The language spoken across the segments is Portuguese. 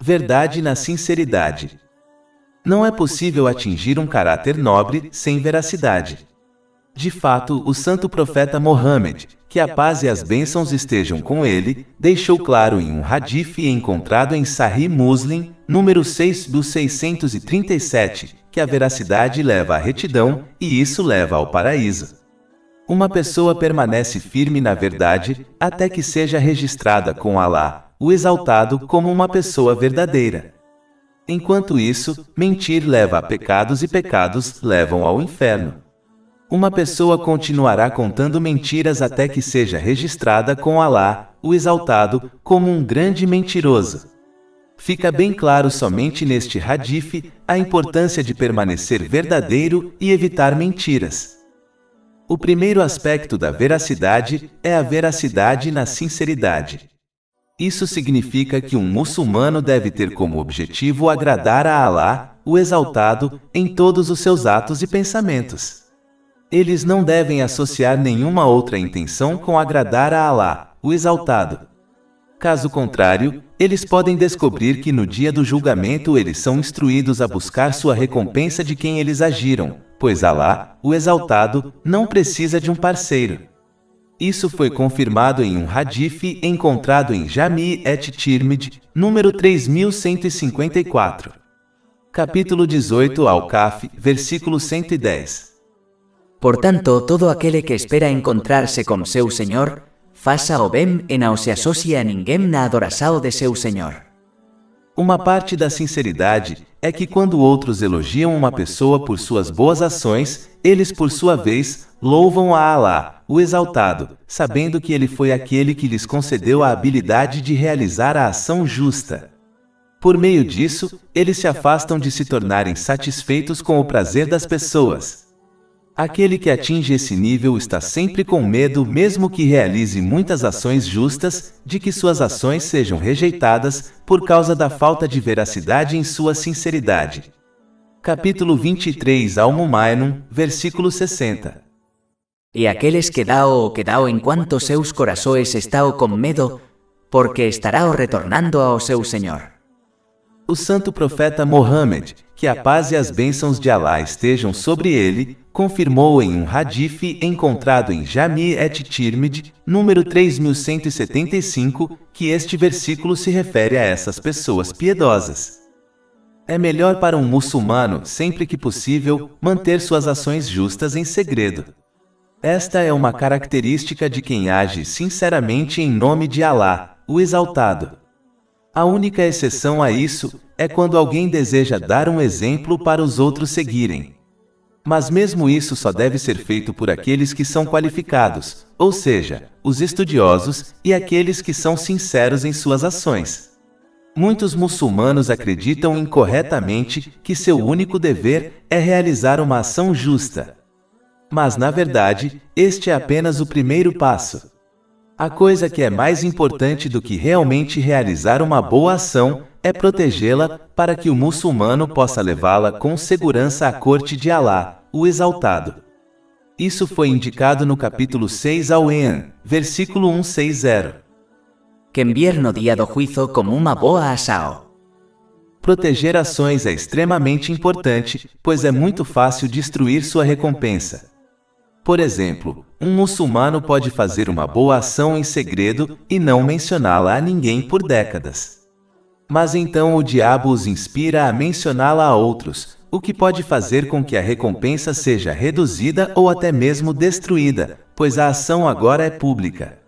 Verdade na sinceridade. Não é possível atingir um caráter nobre sem veracidade. De fato, o santo profeta Mohammed, que a paz e as bênçãos estejam com ele, deixou claro em um hadith encontrado em Sahih Muslim, número 6 do 637, que a veracidade leva à retidão, e isso leva ao paraíso. Uma pessoa permanece firme na verdade, até que seja registrada com Alá, o Exaltado, como uma pessoa verdadeira. Enquanto isso, mentir leva a pecados e pecados levam ao inferno. Uma pessoa continuará contando mentiras até que seja registrada com Alá, o Exaltado, como um grande mentiroso. Fica bem claro somente neste hadith a importância de permanecer verdadeiro e evitar mentiras. O primeiro aspecto da veracidade é a veracidade na sinceridade. Isso significa que um muçulmano deve ter como objetivo agradar a Alá, o Exaltado, em todos os seus atos e pensamentos. Eles não devem associar nenhuma outra intenção com agradar a Alá, o Exaltado. Caso contrário, eles podem descobrir que no dia do julgamento eles são instruídos a buscar sua recompensa de quem eles agiram, pois Alá, o Exaltado, não precisa de um parceiro. Isso foi confirmado em um hadith encontrado em Jami' et-Tirmidhi, número 3154. Capítulo 18 Al-Kahf, versículo 110. Portanto, todo aquele que espera encontrar-se com seu Senhor, faça o bem e não se associe a ninguém na adoração de seu Senhor. Uma parte da sinceridade é que quando outros elogiam uma pessoa por suas boas ações, eles por sua vez louvam a Alá, o Exaltado, sabendo que ele foi aquele que lhes concedeu a habilidade de realizar a ação justa. Por meio disso, eles se afastam de se tornarem satisfeitos com o prazer das pessoas. Aquele que atinge esse nível está sempre com medo, mesmo que realize muitas ações justas, de que suas ações sejam rejeitadas por causa da falta de veracidade em sua sinceridade. Capítulo 23 Al-Mu'minun, versículo 60. E aqueles que dao enquanto seus corações estão com medo, porque estará retornando ao seu Senhor. O santo profeta Mohammed, que a paz e as bênçãos de Alá estejam sobre ele, confirmou em um hadith encontrado em Jami' et-Tirmidhi, número 3175, que este versículo se refere a essas pessoas piedosas. É melhor para um muçulmano, sempre que possível, manter suas ações justas em segredo. Esta é uma característica de quem age sinceramente em nome de Alá, o Exaltado. A única exceção a isso é quando alguém deseja dar um exemplo para os outros seguirem. Mas mesmo isso só deve ser feito por aqueles que são qualificados, ou seja, os estudiosos e aqueles que são sinceros em suas ações. Muitos muçulmanos acreditam incorretamente que seu único dever é realizar uma ação justa. Mas na verdade, este é apenas o primeiro passo. A coisa que é mais importante do que realmente realizar uma boa ação é protegê-la para que o muçulmano possa levá-la com segurança à corte de Alá, o Exaltado. Isso foi indicado no capítulo 6 Al-An, versículo 160. Que enviar no dia do juízo como uma boa ação. Proteger ações é extremamente importante, pois é muito fácil destruir sua recompensa. Por exemplo, um muçulmano pode fazer uma boa ação em segredo e não mencioná-la a ninguém por décadas. Mas então o diabo os inspira a mencioná-la a outros, o que pode fazer com que a recompensa seja reduzida ou até mesmo destruída, pois a ação agora é pública.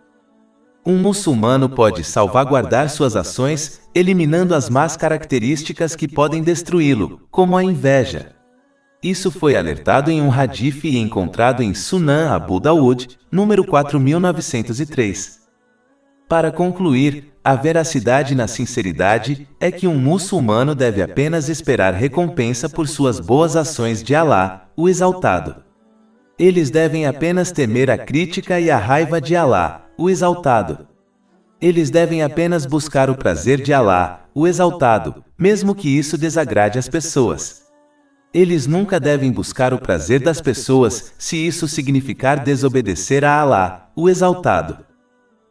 Um muçulmano pode salvaguardar suas ações, eliminando as más características que podem destruí-lo, como a inveja. Isso foi alertado em um hadith encontrado em Sunan Abu Dawud, número 4903. Para concluir, a veracidade na sinceridade é que um muçulmano deve apenas esperar recompensa por suas boas ações de Alá, o Exaltado. Eles devem apenas temer a crítica e a raiva de Alá, o Exaltado. Eles devem apenas buscar o prazer de Alá, o Exaltado, mesmo que isso desagrade as pessoas. Eles nunca devem buscar o prazer das pessoas, se isso significar desobedecer a Alá, o Exaltado.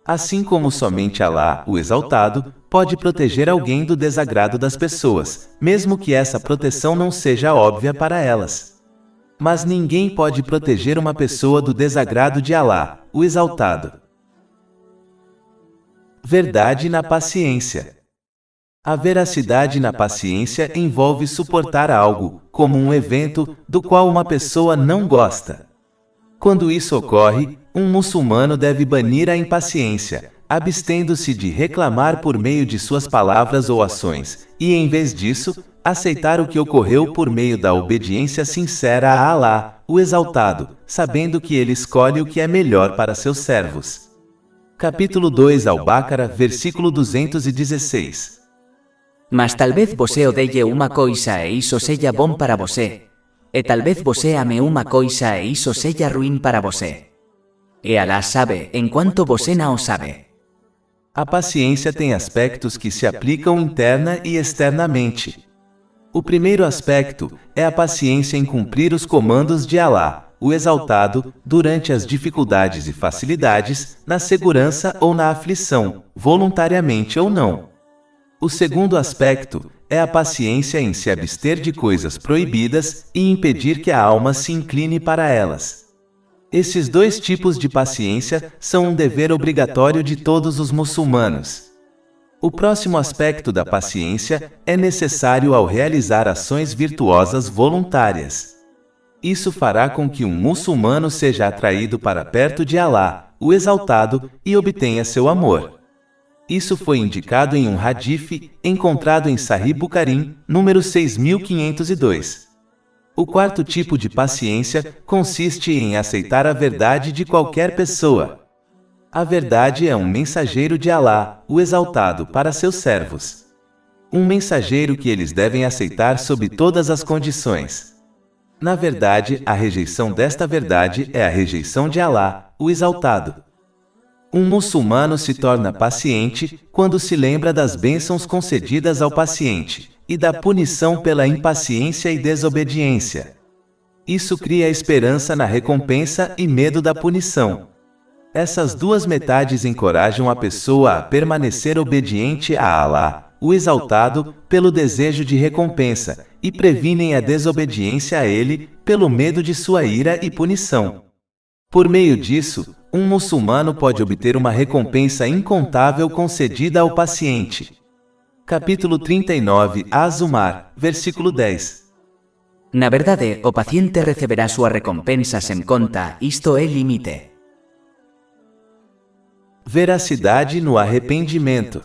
Assim como somente Alá, o Exaltado, pode proteger alguém do desagrado das pessoas, mesmo que essa proteção não seja óbvia para elas. Mas ninguém pode proteger uma pessoa do desagrado de Alá, o Exaltado. Verdade na paciência. A veracidade na paciência envolve suportar algo, como um evento, do qual uma pessoa não gosta. Quando isso ocorre, um muçulmano deve banir a impaciência, abstendo-se de reclamar por meio de suas palavras ou ações, e em vez disso, aceitar o que ocorreu por meio da obediência sincera a Alá, o Exaltado, sabendo que ele escolhe o que é melhor para seus servos. Capítulo 2 Al-Baqarah, versículo 216. Mas talvez você odeie uma coisa e isso seja bom para você, e talvez você ame uma coisa e isso seja ruim para você. E Alá sabe, enquanto você não sabe. A paciência tem aspectos que se aplicam interna e externamente. O primeiro aspecto é a paciência em cumprir os comandos de Alá, o Exaltado, durante as dificuldades e facilidades, na segurança ou na aflição, voluntariamente ou não. O segundo aspecto é a paciência em se abster de coisas proibidas e impedir que a alma se incline para elas. Esses dois tipos de paciência são um dever obrigatório de todos os muçulmanos. O próximo aspecto da paciência é necessário ao realizar ações virtuosas voluntárias. Isso fará com que um muçulmano seja atraído para perto de Alá, o Exaltado, e obtenha seu amor. Isso foi indicado em um hadith encontrado em Sahih Bukhari, número 6502. O quarto tipo de paciência consiste em aceitar a verdade de qualquer pessoa. A verdade é um mensageiro de Alá, o Exaltado, para seus servos. Um mensageiro que eles devem aceitar sob todas as condições. Na verdade, a rejeição desta verdade é a rejeição de Alá, o Exaltado. Um muçulmano se torna paciente quando se lembra das bênçãos concedidas ao paciente e da punição pela impaciência e desobediência. Isso cria esperança na recompensa e medo da punição. Essas duas metades encorajam a pessoa a permanecer obediente a Alá, o Exaltado, pelo desejo de recompensa, e previnem a desobediência a ele, pelo medo de sua ira e punição. Por meio disso, um muçulmano pode obter uma recompensa incontável concedida ao paciente. Capítulo 39 Az-Zumar, versículo 10. Na verdade, o paciente receberá sua recompensa sem conta, isto é limite. Veracidade no arrependimento.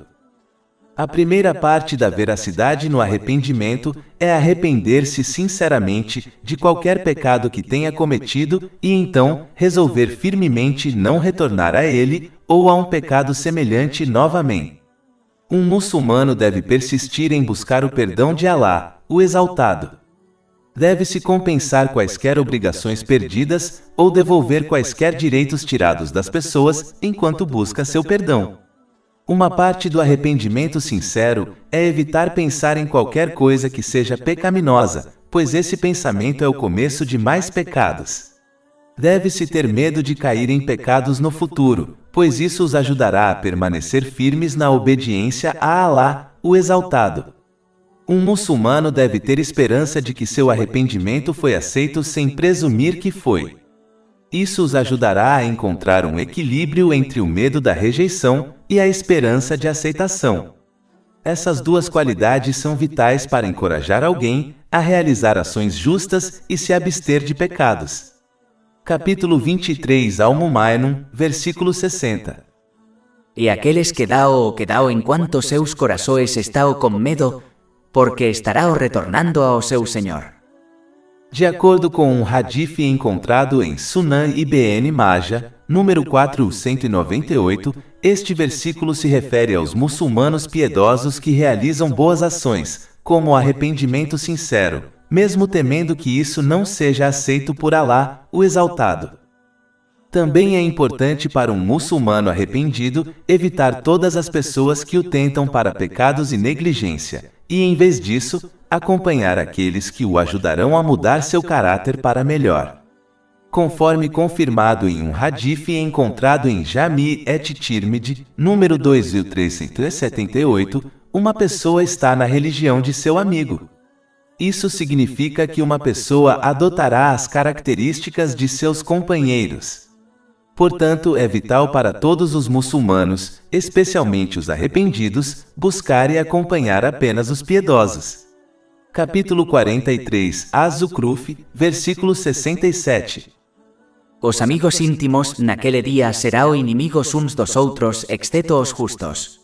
A primeira parte da veracidade no arrependimento é arrepender-se sinceramente de qualquer pecado que tenha cometido e então resolver firmemente não retornar a ele ou a um pecado semelhante novamente. Um muçulmano deve persistir em buscar o perdão de Alá, o Exaltado. Deve-se compensar quaisquer obrigações perdidas ou devolver quaisquer direitos tirados das pessoas enquanto busca seu perdão. Uma parte do arrependimento sincero é evitar pensar em qualquer coisa que seja pecaminosa, pois esse pensamento é o começo de mais pecados. Deve-se ter medo de cair em pecados no futuro, pois isso os ajudará a permanecer firmes na obediência a Alá, o Exaltado. Um muçulmano deve ter esperança de que seu arrependimento foi aceito sem presumir que foi. Isso os ajudará a encontrar um equilíbrio entre o medo da rejeição e a esperança de aceitação. Essas duas qualidades são vitais para encorajar alguém a realizar ações justas e se abster de pecados. Capítulo 23 Al-Mu'minun, versículo 60. E aqueles que dão enquanto seus corações estão com medo, porque estará retornando ao seu Senhor. De acordo com um hadith encontrado em Sunan Ibn Majah, número 498, este versículo se refere aos muçulmanos piedosos que realizam boas ações, como o arrependimento sincero, mesmo temendo que isso não seja aceito por Alá, o Exaltado. Também é importante para um muçulmano arrependido evitar todas as pessoas que o tentam para pecados e negligência, e em vez disso, acompanhar aqueles que o ajudarão a mudar seu caráter para melhor. Conforme confirmado em um hadith encontrado em Jami' et-Tirmidhi, número 2378, uma pessoa está na religião de seu amigo. Isso significa que uma pessoa adotará as características de seus companheiros. Portanto, é vital para todos os muçulmanos, especialmente os arrependidos, buscar e acompanhar apenas os piedosos. Capítulo 43, Az-Zukhruf, versículo 67. Os amigos íntimos naquele dia serão inimigos uns dos outros, exceto os justos.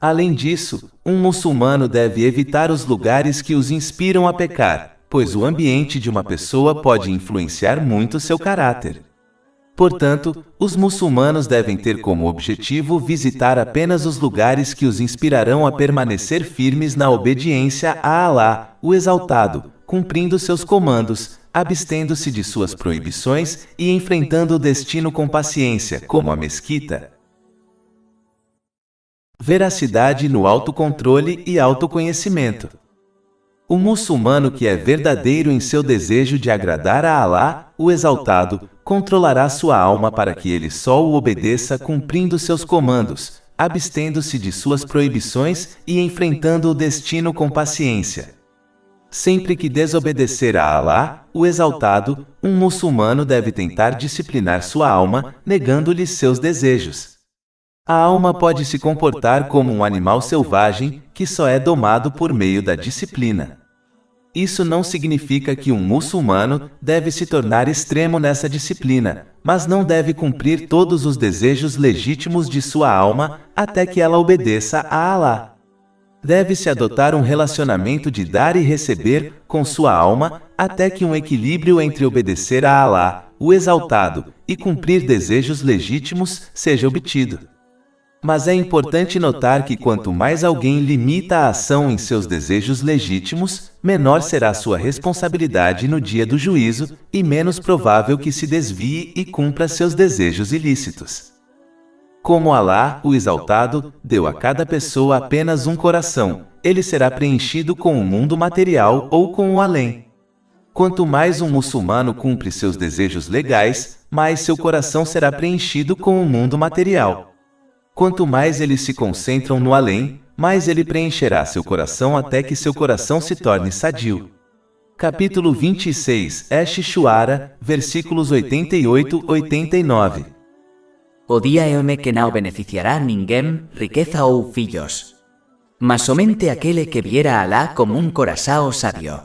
Além disso, um muçulmano deve evitar os lugares que os inspiram a pecar, pois o ambiente de uma pessoa pode influenciar muito seu caráter. Portanto, os muçulmanos devem ter como objetivo visitar apenas os lugares que os inspirarão a permanecer firmes na obediência a Alá, o Exaltado, cumprindo seus comandos, abstendo-se de suas proibições e enfrentando o destino com paciência, como a mesquita. Veracidade no autocontrole e autoconhecimento. O muçulmano que é verdadeiro em seu desejo de agradar a Alá, o Exaltado, controlará sua alma para que ele só o obedeça cumprindo seus comandos, abstendo-se de suas proibições e enfrentando o destino com paciência. Sempre que desobedecer a Alá, o Exaltado, um muçulmano deve tentar disciplinar sua alma, negando-lhe seus desejos. A alma pode se comportar como um animal selvagem, que só é domado por meio da disciplina. Isso não significa que um muçulmano deve se tornar extremo nessa disciplina, mas não deve cumprir todos os desejos legítimos de sua alma, até que ela obedeça a Alá. Deve-se adotar um relacionamento de dar e receber com sua alma, até que um equilíbrio entre obedecer a Alá, o Exaltado, e cumprir desejos legítimos seja obtido. Mas é importante notar que quanto mais alguém limita a ação em seus desejos legítimos, menor será sua responsabilidade no dia do juízo, e menos provável que se desvie e cumpra seus desejos ilícitos. Como Alá, o Exaltado, deu a cada pessoa apenas um coração, ele será preenchido com o mundo material ou com o além. Quanto mais um muçulmano cumpre seus desejos legais, mais seu coração será preenchido com o mundo material. Quanto mais eles se concentram no além, mais ele preencherá seu coração até que seu coração se torne sadio. Capítulo 26, Ash-Shuara, versículos 88-89. O dia é que não beneficiará ninguém, riqueza ou filhos. Mas somente aquele que viera a Alá como um coração sábio.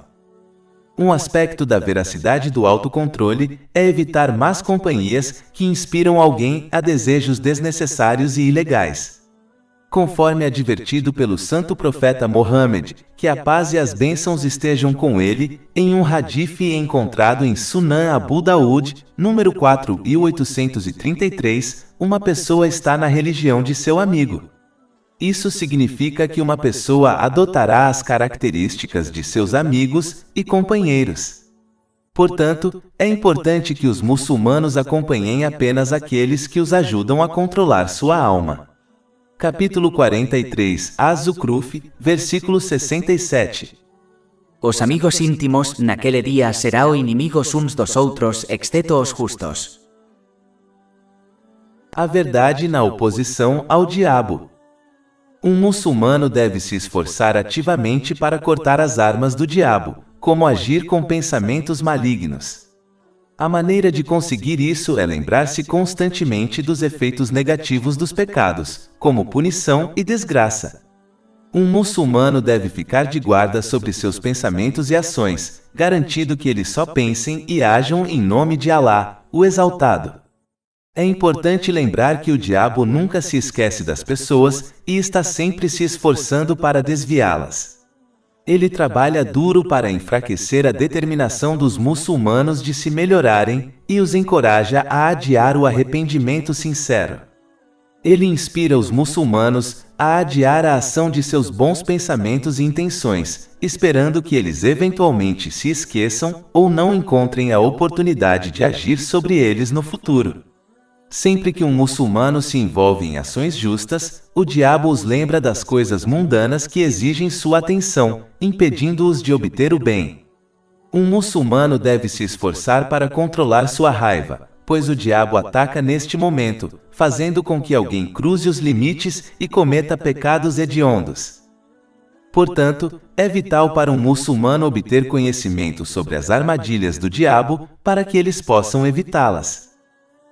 Um aspecto da veracidade do autocontrole é evitar más companhias que inspiram alguém a desejos desnecessários e ilegais. Conforme advertido pelo santo profeta Mohammed, que a paz e as bênçãos estejam com ele, em um hadith encontrado em Sunan Abu Daud, número 4833, uma pessoa está na religião de seu amigo. Isso significa que uma pessoa adotará as características de seus amigos e companheiros. Portanto, é importante que os muçulmanos acompanhem apenas aqueles que os ajudam a controlar sua alma. Capítulo 43, Az-Zukhruf, versículo 67. Os amigos íntimos naquele dia serão inimigos uns dos outros, exceto os justos. A verdade na oposição ao diabo. Um muçulmano deve se esforçar ativamente para cortar as armas do diabo, como agir com pensamentos malignos. A maneira de conseguir isso é lembrar-se constantemente dos efeitos negativos dos pecados, como punição e desgraça. Um muçulmano deve ficar de guarda sobre seus pensamentos e ações, garantindo que eles só pensem e ajam em nome de Alá, o Exaltado. É importante lembrar que o diabo nunca se esquece das pessoas e está sempre se esforçando para desviá-las. Ele trabalha duro para enfraquecer a determinação dos muçulmanos de se melhorarem e os encoraja a adiar o arrependimento sincero. Ele inspira os muçulmanos a adiar a ação de seus bons pensamentos e intenções, esperando que eles eventualmente se esqueçam ou não encontrem a oportunidade de agir sobre eles no futuro. Sempre que um muçulmano se envolve em ações justas, o diabo os lembra das coisas mundanas que exigem sua atenção, impedindo-os de obter o bem. Um muçulmano deve se esforçar para controlar sua raiva, pois o diabo ataca neste momento, fazendo com que alguém cruze os limites e cometa pecados hediondos. Portanto, é vital para um muçulmano obter conhecimento sobre as armadilhas do diabo para que eles possam evitá-las.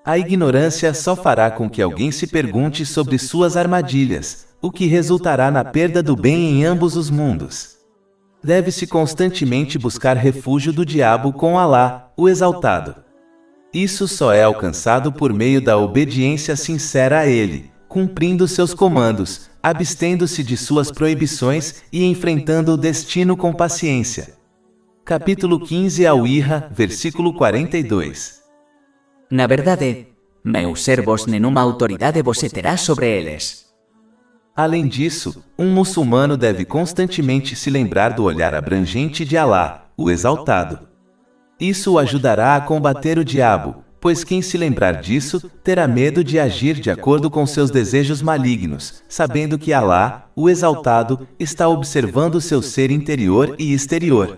A ignorância só fará com que alguém se pergunte sobre suas armadilhas, o que resultará na perda do bem em ambos os mundos. Deve-se constantemente buscar refúgio do diabo com Alá, o Exaltado. Isso só é alcançado por meio da obediência sincera a Ele, cumprindo seus comandos, abstendo-se de suas proibições e enfrentando o destino com paciência. Capítulo 15 Al-Irra, versículo 42. Na verdade, meus servos nenhuma autoridade você terá sobre eles. Além disso, um muçulmano deve constantemente se lembrar do olhar abrangente de Alá, o Exaltado. Isso o ajudará a combater o diabo, pois quem se lembrar disso, terá medo de agir de acordo com seus desejos malignos, sabendo que Alá, o Exaltado, está observando seu ser interior e exterior.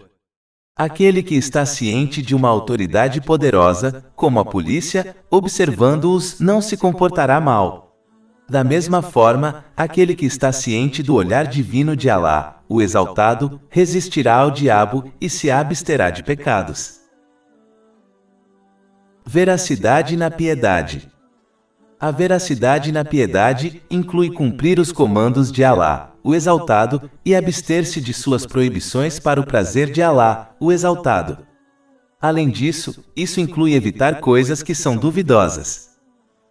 Aquele que está ciente de uma autoridade poderosa, como a polícia, observando-os não se comportará mal. Da mesma forma, aquele que está ciente do olhar divino de Alá, o Exaltado, resistirá ao diabo e se absterá de pecados. Veracidade na piedade. A veracidade na piedade inclui cumprir os comandos de Alá, o Exaltado, e abster-se de suas proibições para o prazer de Alá, o Exaltado. Além disso, isso inclui evitar coisas que são duvidosas.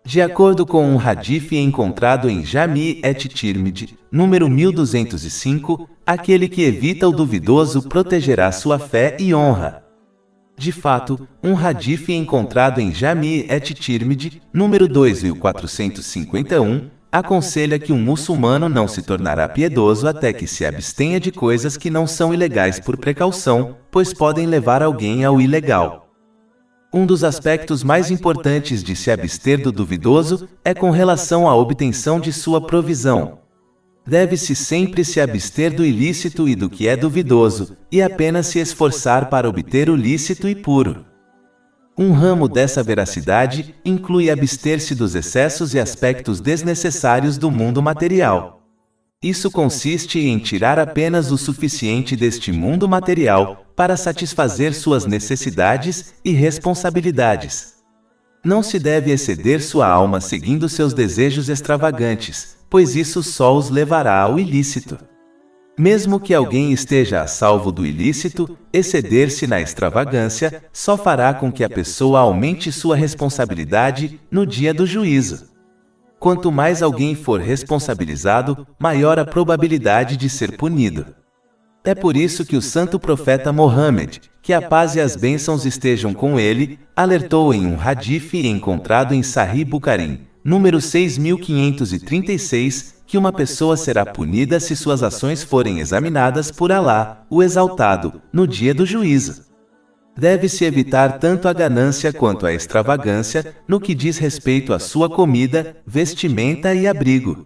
De acordo com um hadith encontrado em Jami' et-Tirmidhi, número 1205, aquele que evita o duvidoso protegerá sua fé e honra. De fato, um hadith encontrado em Jami' et-Tirmidhi, número 2451, aconselha que um muçulmano não se tornará piedoso até que se abstenha de coisas que não são ilegais por precaução, pois podem levar alguém ao ilegal. Um dos aspectos mais importantes de se abster do duvidoso é com relação à obtenção de sua provisão. Deve-se sempre se abster do ilícito e do que é duvidoso, e apenas se esforçar para obter o lícito e puro. Um ramo dessa veracidade inclui abster-se dos excessos e aspectos desnecessários do mundo material. Isso consiste em tirar apenas o suficiente deste mundo material para satisfazer suas necessidades e responsabilidades. Não se deve exceder sua alma seguindo seus desejos extravagantes, pois isso só os levará ao ilícito. Mesmo que alguém esteja a salvo do ilícito, exceder-se na extravagância só fará com que a pessoa aumente sua responsabilidade no dia do juízo. Quanto mais alguém for responsabilizado, maior a probabilidade de ser punido. É por isso que o santo profeta Mohammed, que a paz e as bênçãos estejam com ele, alertou em um hadith encontrado em Sahih Bukhari, número 6536, que uma pessoa será punida se suas ações forem examinadas por Alá, o Exaltado, no dia do juízo. Deve-se evitar tanto a ganância quanto a extravagância no que diz respeito à sua comida, vestimenta e abrigo.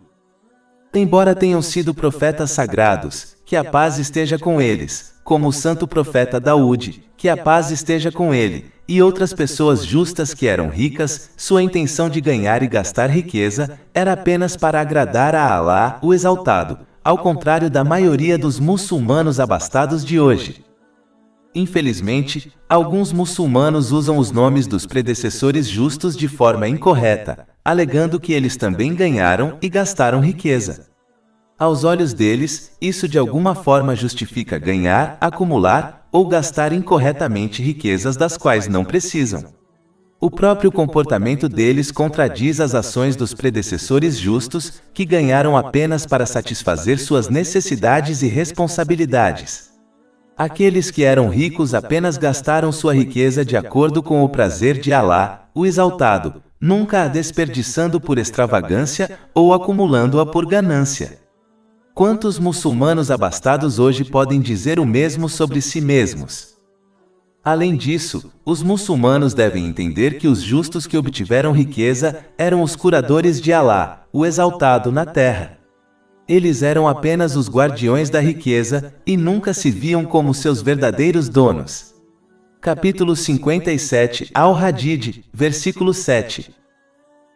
Embora tenham sido profetas sagrados, que a paz esteja com eles, como o santo profeta Daúde, que a paz esteja com ele, e outras pessoas justas que eram ricas, sua intenção de ganhar e gastar riqueza era apenas para agradar a Alá, o Exaltado, ao contrário da maioria dos muçulmanos abastados de hoje. Infelizmente, alguns muçulmanos usam os nomes dos predecessores justos de forma incorreta, alegando que eles também ganharam e gastaram riqueza. Aos olhos deles, isso de alguma forma justifica ganhar, acumular ou gastar incorretamente riquezas das quais não precisam. O próprio comportamento deles contradiz as ações dos predecessores justos, que ganharam apenas para satisfazer suas necessidades e responsabilidades. Aqueles que eram ricos apenas gastaram sua riqueza de acordo com o prazer de Alá, o Exaltado, nunca a desperdiçando por extravagância ou acumulando-a por ganância. Quantos muçulmanos abastados hoje podem dizer o mesmo sobre si mesmos? Além disso, os muçulmanos devem entender que os justos que obtiveram riqueza eram os curadores de Alá, o Exaltado na terra. Eles eram apenas os guardiões da riqueza e nunca se viam como seus verdadeiros donos. Capítulo 57 Al-Hadid, versículo 7.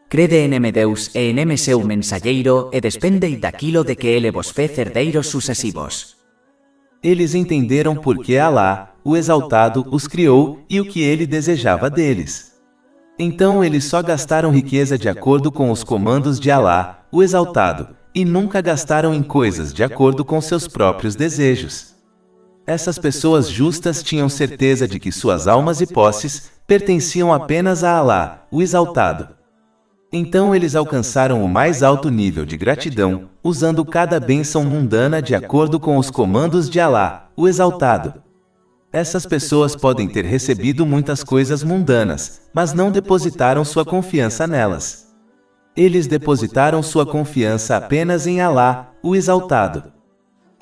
Crede en Deus e en seu mensageiro e despendei daquilo de que ele vos fez herdeiros sucessivos. Eles entenderam porque Alá, o Exaltado, os criou e o que ele desejava deles. Então eles só gastaram riqueza de acordo com os comandos de Alá, o Exaltado, e nunca gastaram em coisas de acordo com seus próprios desejos. Essas pessoas justas tinham certeza de que suas almas e posses pertenciam apenas a Alá, o Exaltado. Então eles alcançaram o mais alto nível de gratidão, usando cada bênção mundana de acordo com os comandos de Alá, o Exaltado. Essas pessoas podem ter recebido muitas coisas mundanas, mas não depositaram sua confiança nelas. Eles depositaram sua confiança apenas em Alá, o Exaltado.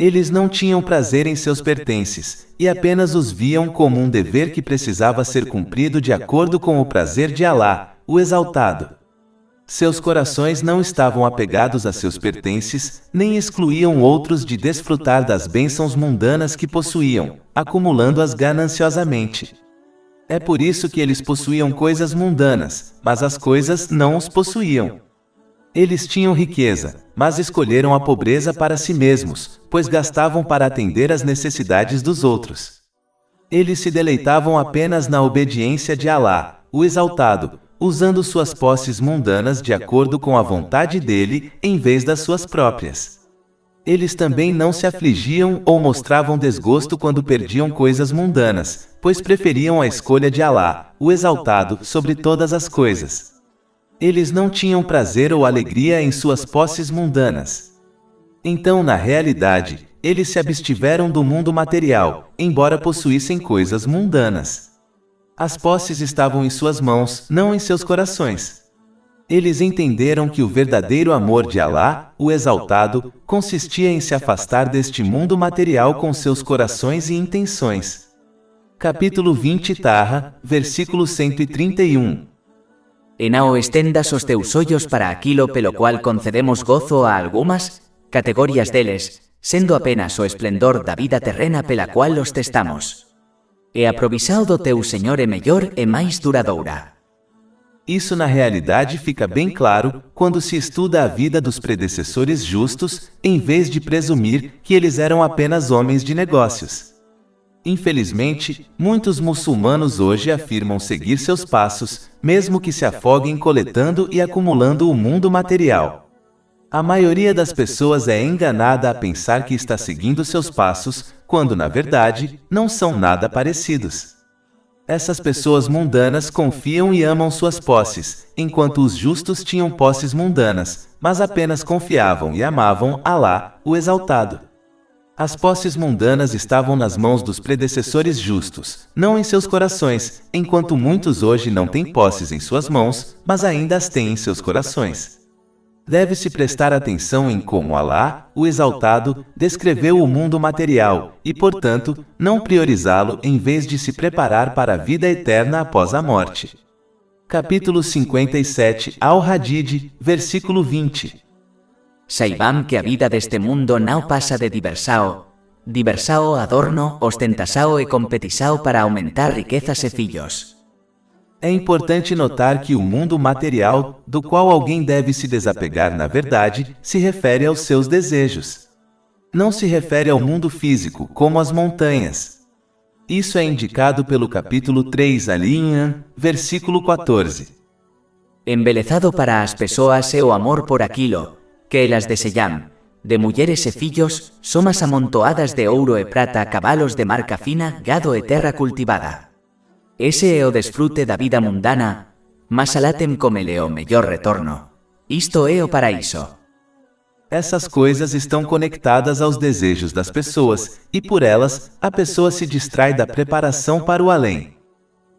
Eles não tinham prazer em seus pertences, e apenas os viam como um dever que precisava ser cumprido de acordo com o prazer de Alá, o Exaltado. Seus corações não estavam apegados a seus pertences, nem excluíam outros de desfrutar das bênçãos mundanas que possuíam, acumulando-as gananciosamente. É por isso que eles possuíam coisas mundanas, mas as coisas não os possuíam. Eles tinham riqueza, mas escolheram a pobreza para si mesmos, pois gastavam para atender às necessidades dos outros. Eles se deleitavam apenas na obediência de Alá, o Exaltado, usando suas posses mundanas de acordo com a vontade dele, em vez das suas próprias. Eles também não se afligiam ou mostravam desgosto quando perdiam coisas mundanas, pois preferiam a escolha de Alá, o Exaltado, sobre todas as coisas. Eles não tinham prazer ou alegria em suas posses mundanas. Então, na realidade, eles se abstiveram do mundo material, embora possuíssem coisas mundanas. As posses estavam em suas mãos, não em seus corações. Eles entenderam que o verdadeiro amor de Alá, o Exaltado, consistia em se afastar deste mundo material com seus corações e intenções. Capítulo 20 Taha, versículo 131. E não estendas os teus olhos para aquilo pelo qual concedemos gozo a algumas categorias deles, sendo apenas o esplendor da vida terrena pela qual os testamos. E a provisão do teu Senhor é melhor e mais duradoura. Isso na realidade fica bem claro quando se estuda a vida dos predecessores justos, em vez de presumir que eles eram apenas homens de negócios. Infelizmente, muitos muçulmanos hoje afirmam seguir seus passos, mesmo que se afoguem coletando e acumulando o mundo material. A maioria das pessoas é enganada a pensar que está seguindo seus passos, quando na verdade, não são nada parecidos. Essas pessoas mundanas confiam e amam suas posses, enquanto os justos tinham posses mundanas, mas apenas confiavam e amavam Alá, o Exaltado. As posses mundanas estavam nas mãos dos predecessores justos, não em seus corações, enquanto muitos hoje não têm posses em suas mãos, mas ainda as têm em seus corações. Deve-se prestar atenção em como Alá, o Exaltado, descreveu o mundo material e, portanto, não priorizá-lo em vez de se preparar para a vida eterna após a morte. Capítulo 57 Al-Hadid, versículo 20. Saibam que a vida deste mundo não passa de diversão, adorno, ostentação e competição para aumentar riquezas e filhos. É importante notar que o mundo material, do qual alguém deve se desapegar na verdade, se refere aos seus desejos. Não se refere ao mundo físico, como as montanhas. Isso é indicado pelo capítulo 3 Al-Imran, versículo 14. Embelezado para as pessoas é o amor por aquilo que elas desejam, de mulheres e filhos, somas amontoadas de ouro e prata, cavalos de marca fina, gado e terra cultivada. Ese é o desfrute da vida mundana, mas Alá tem como ele o melhor retorno. Isto é o paraíso. Essas coisas estão conectadas aos desejos das pessoas, e por elas, a pessoa se distrai da preparação para o além.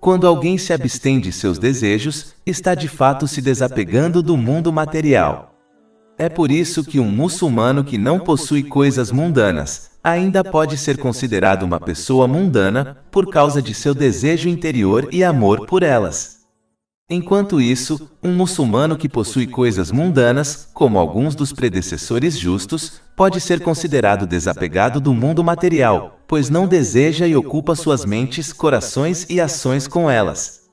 Quando alguém se abstém de seus desejos, está de fato se desapegando do mundo material. É por isso que um muçulmano que não possui coisas mundanas, ainda pode ser considerado uma pessoa mundana, por causa de seu desejo interior e amor por elas. Enquanto isso, um muçulmano que possui coisas mundanas, como alguns dos predecessores justos, pode ser considerado desapegado do mundo material, pois não deseja e ocupa suas mentes, corações e ações com elas.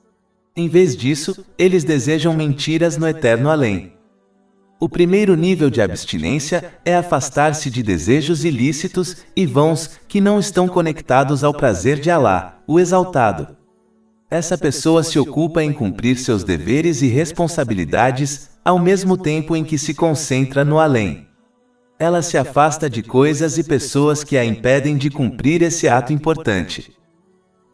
Em vez disso, eles desejam mentiras no eterno além. O primeiro nível de abstinência é afastar-se de desejos ilícitos e vãos que não estão conectados ao prazer de Alá, o Exaltado. Essa pessoa se ocupa em cumprir seus deveres e responsabilidades, ao mesmo tempo em que se concentra no além. Ela se afasta de coisas e pessoas que a impedem de cumprir esse ato importante.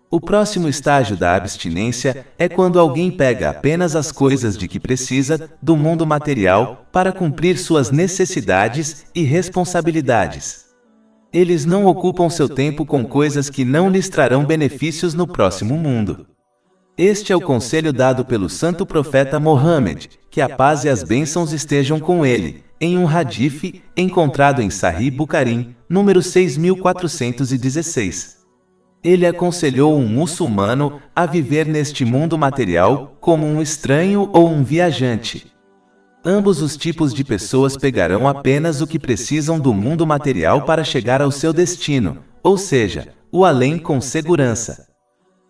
O próximo estágio da abstinência é quando alguém pega apenas as coisas de que precisa do mundo material para cumprir suas necessidades e responsabilidades. Eles não ocupam seu tempo com coisas que não lhes trarão benefícios no próximo mundo. Este é o conselho dado pelo santo profeta Mohammed, que a paz e as bênçãos estejam com ele, em um hadith encontrado em Sahih Bukhari, número 6416. Ele aconselhou um muçulmano a viver neste mundo material como um estranho ou um viajante. Ambos os tipos de pessoas pegarão apenas o que precisam do mundo material para chegar ao seu destino, ou seja, o além com segurança.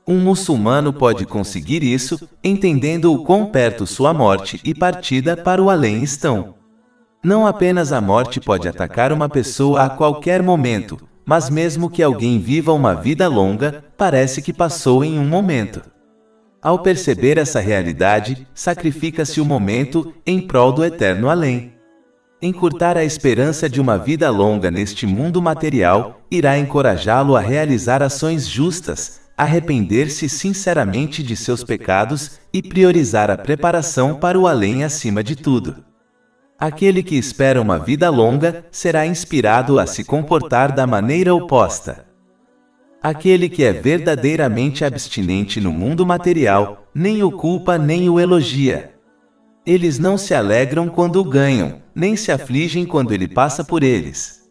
Um muçulmano pode conseguir isso, entendendo o quão perto sua morte e partida para o além estão. Não apenas a morte pode atacar uma pessoa a qualquer momento, mas mesmo que alguém viva uma vida longa, parece que passou em um momento. Ao perceber essa realidade, sacrifica-se o momento em prol do eterno além. Encurtar a esperança de uma vida longa neste mundo material irá encorajá-lo a realizar ações justas, arrepender-se sinceramente de seus pecados e priorizar a preparação para o além acima de tudo. Aquele que espera uma vida longa será inspirado a se comportar da maneira oposta. Aquele que é verdadeiramente abstinente no mundo material, nem o culpa nem o elogia. Eles não se alegram quando o ganham, nem se afligem quando ele passa por eles.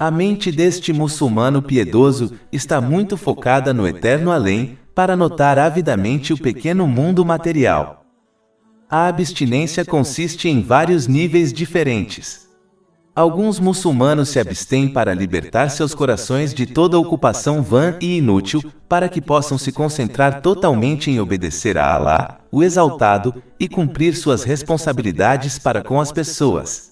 A mente deste muçulmano piedoso está muito focada no eterno além, para notar avidamente o pequeno mundo material. A abstinência consiste em vários níveis diferentes. Alguns muçulmanos se abstêm para libertar seus corações de toda ocupação vã e inútil, para que possam se concentrar totalmente em obedecer a Alá, o Exaltado, e cumprir suas responsabilidades para com as pessoas.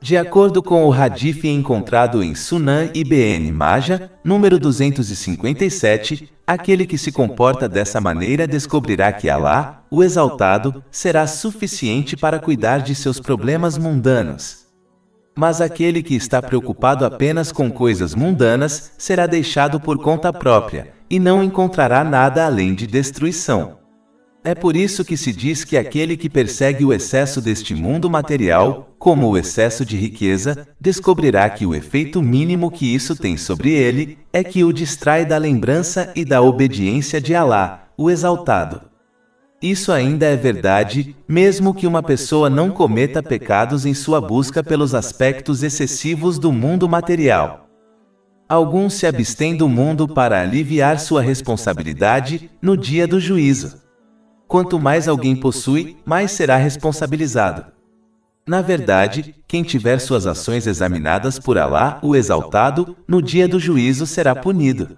De acordo com o hadith encontrado em Sunan Ibn Majah, número 257, aquele que se comporta dessa maneira descobrirá que Alá, o Exaltado, será suficiente para cuidar de seus problemas mundanos. Mas aquele que está preocupado apenas com coisas mundanas será deixado por conta própria, e não encontrará nada além de destruição. É por isso que se diz que aquele que persegue o excesso deste mundo material, como o excesso de riqueza, descobrirá que o efeito mínimo que isso tem sobre ele é que o distrai da lembrança e da obediência de Alá, o Exaltado. Isso ainda é verdade, mesmo que uma pessoa não cometa pecados em sua busca pelos aspectos excessivos do mundo material. Alguns se abstêm do mundo para aliviar sua responsabilidade no dia do juízo. Quanto mais alguém possui, mais será responsabilizado. Na verdade, quem tiver suas ações examinadas por Alá, o Exaltado, no dia do juízo será punido.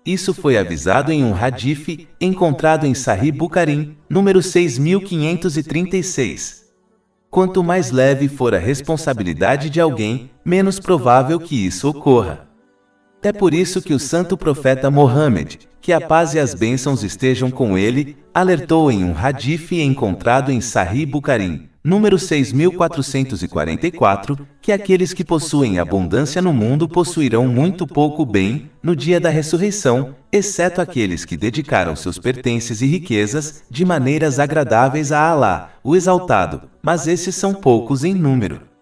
Isso foi avisado em um hadith encontrado em Sahih Bukhari, número 6536. Quanto mais leve for a responsabilidade de alguém, menos provável que isso ocorra. É por isso que o santo profeta Mohammed, que a paz e as bênçãos estejam com ele, alertou em um hadith encontrado em Sahih Bukhari, número 6444, que aqueles que possuem abundância no mundo possuirão muito pouco bem no dia da ressurreição, exceto aqueles que dedicaram seus pertences e riquezas de maneiras agradáveis a Alá, o Exaltado, mas esses são poucos em número.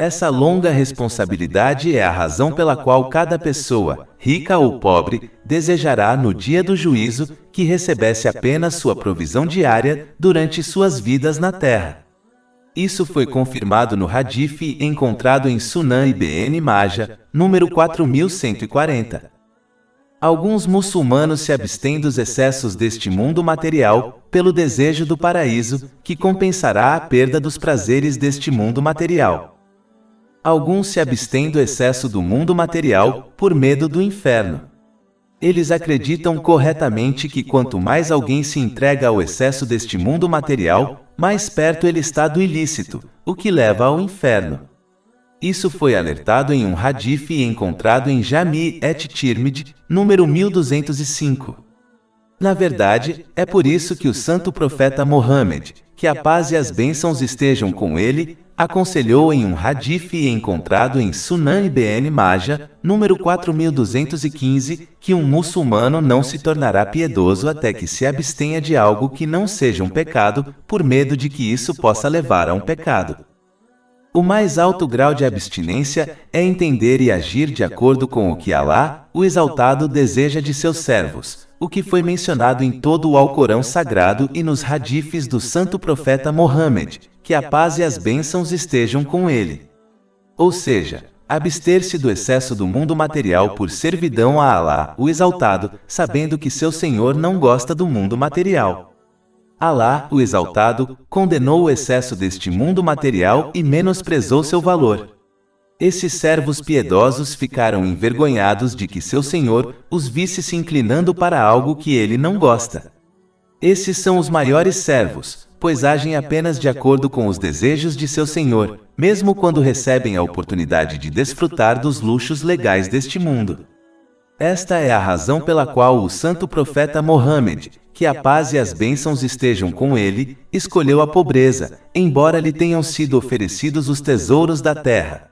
Essa longa responsabilidade é a razão pela qual cada pessoa, rica ou pobre, desejará no dia do juízo que recebesse apenas sua provisão diária durante suas vidas na terra. Isso foi confirmado no hadith encontrado em Sunan Ibn Majah, número 4140. Alguns muçulmanos se abstêm dos excessos deste mundo material, pelo desejo do paraíso, que compensará a perda dos prazeres deste mundo material. Alguns se abstêm do excesso do mundo material, por medo do inferno. Eles acreditam corretamente que quanto mais alguém se entrega ao excesso deste mundo material, mais perto ele está do ilícito, o que leva ao inferno. Isso foi alertado em um hadith e encontrado em Jami' et-Tirmidhi, número 1205. Na verdade, é por isso que o santo profeta Mohammed, que a paz e as bênçãos estejam com ele, aconselhou em um hadith encontrado em Sunan Ibn Majah, número 4215, que um muçulmano não se tornará piedoso até que se abstenha de algo que não seja um pecado, por medo de que isso possa levar a um pecado. O mais alto grau de abstinência é entender e agir de acordo com o que Alá, o Exaltado, deseja de seus servos, o que foi mencionado em todo o Alcorão Sagrado e nos hadiths do santo profeta Mohammed, que a paz e as bênçãos estejam com ele. Ou seja, abster-se do excesso do mundo material por servidão a Alá, o Exaltado, sabendo que seu Senhor não gosta do mundo material. Alá, o Exaltado, condenou o excesso deste mundo material e menosprezou seu valor. Esses servos piedosos ficaram envergonhados de que seu Senhor os visse se inclinando para algo que ele não gosta. Esses são os maiores servos, pois agem apenas de acordo com os desejos de seu Senhor, mesmo quando recebem a oportunidade de desfrutar dos luxos legais deste mundo. Esta é a razão pela qual o santo profeta Mohammed, que a paz e as bênçãos estejam com ele, escolheu a pobreza, embora lhe tenham sido oferecidos os tesouros da terra.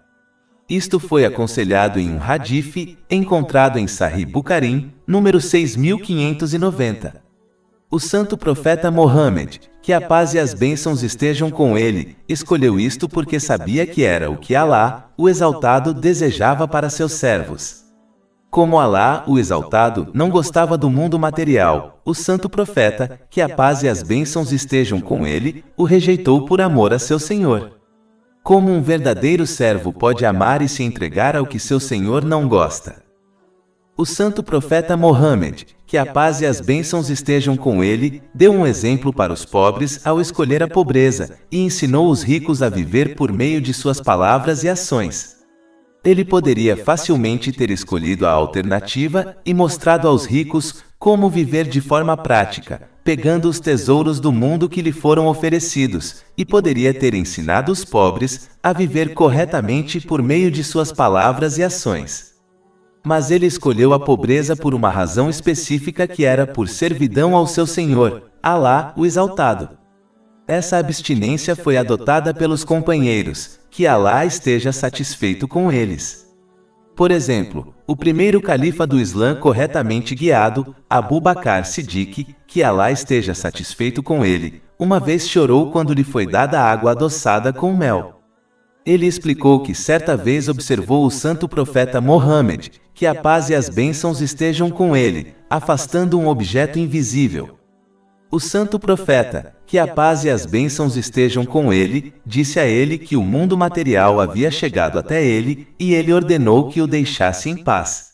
Isto foi aconselhado em um hadith, encontrado em Sahih Bukhari, número 6590. O santo profeta Mohammed, que a paz e as bênçãos estejam com ele, escolheu isto porque sabia que era o que Alá, o Exaltado, desejava para seus servos. Como Alá, o Exaltado, não gostava do mundo material, o santo profeta, que a paz e as bênçãos estejam com ele, o rejeitou por amor a seu Senhor. Como um verdadeiro servo pode amar e se entregar ao que seu Senhor não gosta? O santo profeta Mohammed, que a paz e as bênçãos estejam com ele, deu um exemplo para os pobres ao escolher a pobreza, e ensinou os ricos a viver por meio de suas palavras e ações. Ele poderia facilmente ter escolhido a alternativa e mostrado aos ricos como viver de forma prática, pegando os tesouros do mundo que lhe foram oferecidos, e poderia ter ensinado os pobres a viver corretamente por meio de suas palavras e ações. Mas ele escolheu a pobreza por uma razão específica, que era por servidão ao seu Senhor, Alá, o Exaltado. Essa abstinência foi adotada pelos companheiros, que Alá esteja satisfeito com eles. Por exemplo, o primeiro califa do Islã corretamente guiado, Abu Bakr Siddiq, que Alá esteja satisfeito com ele, uma vez chorou quando lhe foi dada água adoçada com mel. Ele explicou que certa vez observou o santo profeta Mohammed, que a paz e as bênçãos estejam com ele, afastando um objeto invisível. O santo profeta, que a paz e as bênçãos estejam com ele, disse a ele que o mundo material havia chegado até ele, e ele ordenou que o deixasse em paz.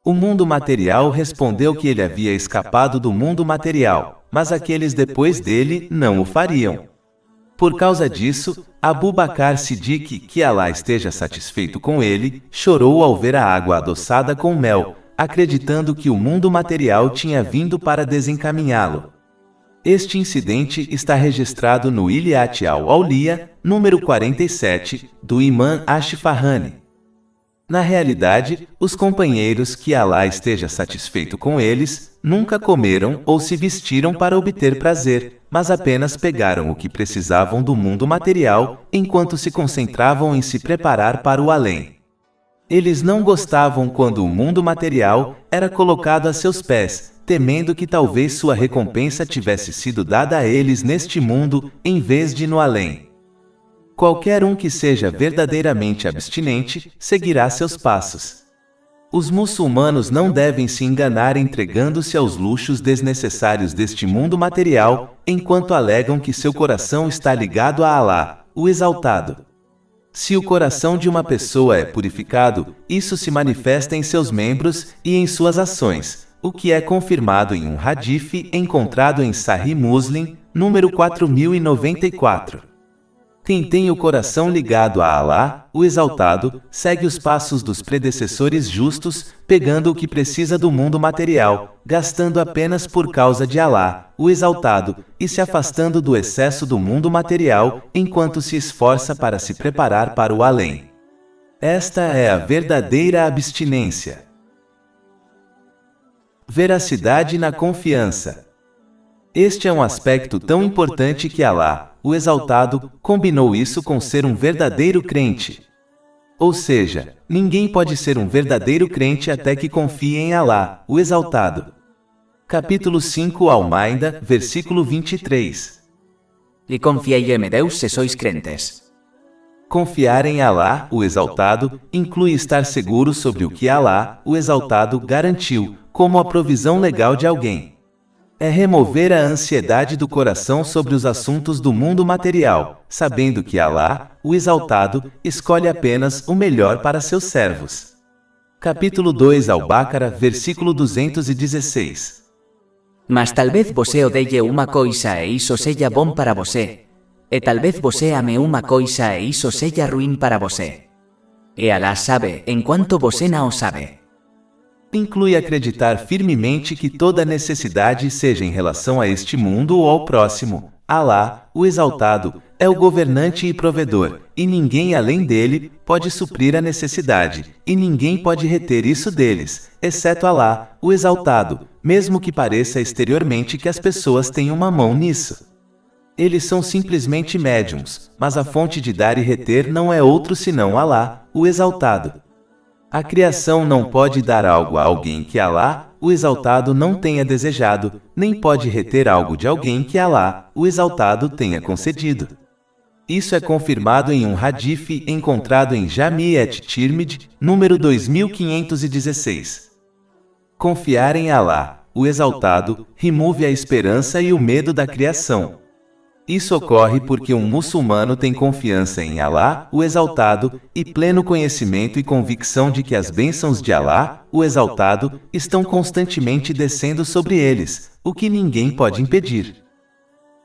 O mundo material respondeu que ele havia escapado do mundo material, mas aqueles depois dele não o fariam. Por causa disso, Abu Bakr Siddiq, que Alá esteja satisfeito com ele, chorou ao ver a água adoçada com mel, acreditando que o mundo material tinha vindo para desencaminhá-lo. Este incidente está registrado no Ilyat al-Awliya, número 47, do Imam Ashfahani. Na realidade, os companheiros, que Alá esteja satisfeito com eles, nunca comeram ou se vestiram para obter prazer, mas apenas pegaram o que precisavam do mundo material, enquanto se concentravam em se preparar para o além. Eles não gostavam quando o mundo material era colocado a seus pés, temendo que talvez sua recompensa tivesse sido dada a eles neste mundo, em vez de no além. Qualquer um que seja verdadeiramente abstinente, seguirá seus passos. Os muçulmanos não devem se enganar entregando-se aos luxos desnecessários deste mundo material, enquanto alegam que seu coração está ligado a Alá, o Exaltado. Se o coração de uma pessoa é purificado, isso se manifesta em seus membros e em suas ações, o que é confirmado em um hadith encontrado em Sahih Muslim, número 4094. Quem tem o coração ligado a Alá, o Exaltado, segue os passos dos predecessores justos, pegando o que precisa do mundo material, gastando apenas por causa de Alá, o Exaltado, e se afastando do excesso do mundo material, enquanto se esforça para se preparar para o além. Esta é a verdadeira abstinência. Veracidade na confiança. Este é um aspecto tão importante que Alá, o Exaltado, combinou isso com ser um verdadeiro crente. Ou seja, ninguém pode ser um verdadeiro crente até que confie em Alá, o Exaltado. Capítulo 5 Al-Maida, versículo 23. E confiai em Deus se sois crentes. Confiar em Alá, o Exaltado, inclui estar seguro sobre o que Alá, o Exaltado, garantiu, como a provisão legal de alguém. É remover a ansiedade do coração sobre os assuntos do mundo material, sabendo que Alá, o Exaltado, escolhe apenas o melhor para seus servos. Capítulo 2 Al-Baqarah, versículo 216. Mas talvez você odeie uma coisa e isso seja bom para você. E talvez você ame uma coisa e isso seja ruim para você. E Alá sabe, enquanto você não sabe. Inclui acreditar firmemente que toda necessidade seja em relação a este mundo ou ao próximo. Alá, o Exaltado, é o governante e provedor, e ninguém além dele pode suprir a necessidade, e ninguém pode reter isso deles, exceto Alá, o Exaltado, mesmo que pareça exteriormente que as pessoas têm uma mão nisso. Eles são simplesmente médiums, mas a fonte de dar e reter não é outro senão Alá, o Exaltado. A criação não pode dar algo a alguém que Alá, o Exaltado, não tenha desejado, nem pode reter algo de alguém que Alá, o Exaltado, tenha concedido. Isso é confirmado em um hadith encontrado em Jami' et-Tirmidhi, número 2516. Confiar em Alá, o Exaltado, remove a esperança e o medo da criação. Isso ocorre porque um muçulmano tem confiança em Alá, o Exaltado, e pleno conhecimento e convicção de que as bênçãos de Alá, o Exaltado, estão constantemente descendo sobre eles, o que ninguém pode impedir.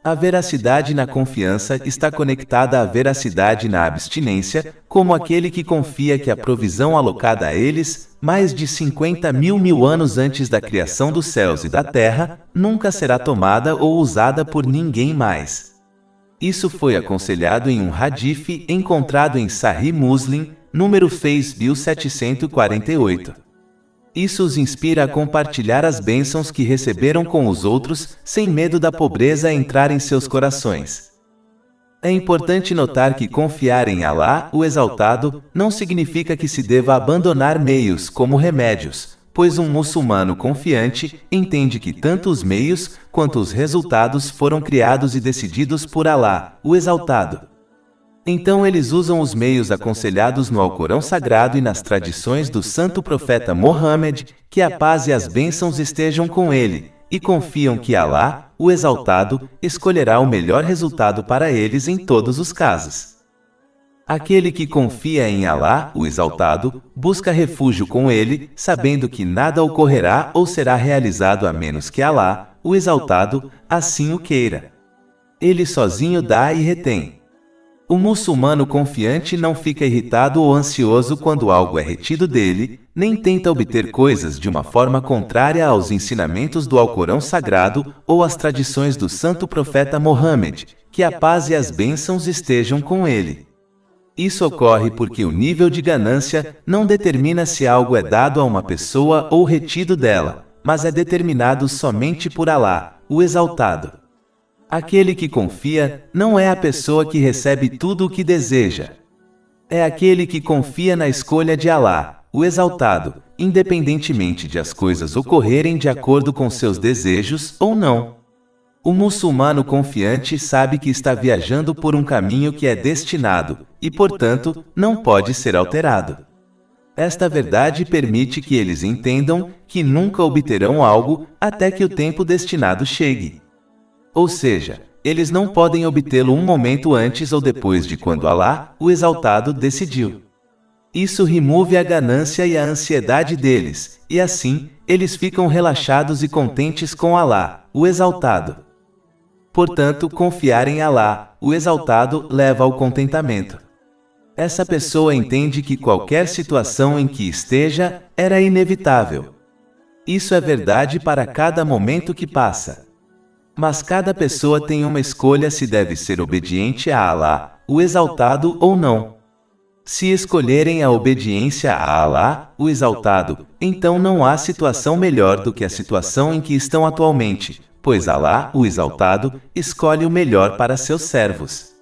A veracidade na confiança está conectada à veracidade na abstinência, como aquele que confia que a provisão alocada a eles, mais de 50.000 anos antes da criação dos céus e da terra, nunca será tomada ou usada por ninguém mais. Isso foi aconselhado em um hadith encontrado em Sahih Muslim, número 6748. Isso os inspira a compartilhar as bênçãos que receberam com os outros, sem medo da pobreza entrar em seus corações. É importante notar que confiar em Alá, o Exaltado, não significa que se deva abandonar meios como remédios, pois um muçulmano confiante entende que tanto os meios quanto os resultados foram criados e decididos por Alá, o Exaltado. Então eles usam os meios aconselhados no Alcorão Sagrado e nas tradições do santo profeta Mohammed, que a paz e as bênçãos estejam com ele, e confiam que Alá, o Exaltado, escolherá o melhor resultado para eles em todos os casos. Aquele que confia em Alá, o Exaltado, busca refúgio com ele, sabendo que nada ocorrerá ou será realizado a menos que Alá, o Exaltado, assim o queira. Ele sozinho dá e retém. O muçulmano confiante não fica irritado ou ansioso quando algo é retido dele, nem tenta obter coisas de uma forma contrária aos ensinamentos do Alcorão Sagrado ou às tradições do santo profeta Mohammed, que a paz e as bênçãos estejam com ele. Isso ocorre porque o nível de ganância não determina se algo é dado a uma pessoa ou retido dela, mas é determinado somente por Alá, o Exaltado. Aquele que confia não é a pessoa que recebe tudo o que deseja. É aquele que confia na escolha de Alá, o Exaltado, independentemente de as coisas ocorrerem de acordo com seus desejos ou não. O muçulmano confiante sabe que está viajando por um caminho que é destinado, e portanto, não pode ser alterado. Esta verdade permite que eles entendam que nunca obterão algo até que o tempo destinado chegue. Ou seja, eles não podem obtê-lo um momento antes ou depois de quando Alá, o Exaltado, decidiu. Isso remove a ganância e a ansiedade deles, e assim, eles ficam relaxados e contentes com Alá, o Exaltado. Portanto, confiar em Alá, o Exaltado, leva ao contentamento. Essa pessoa entende que qualquer situação em que esteja, era inevitável. Isso é verdade para cada momento que passa. Mas cada pessoa tem uma escolha se deve ser obediente a Alá, o Exaltado, ou não. Se escolherem a obediência a Alá, o Exaltado, então não há situação melhor do que a situação em que estão atualmente, pois Alá, o Exaltado, escolhe o melhor para seus servos.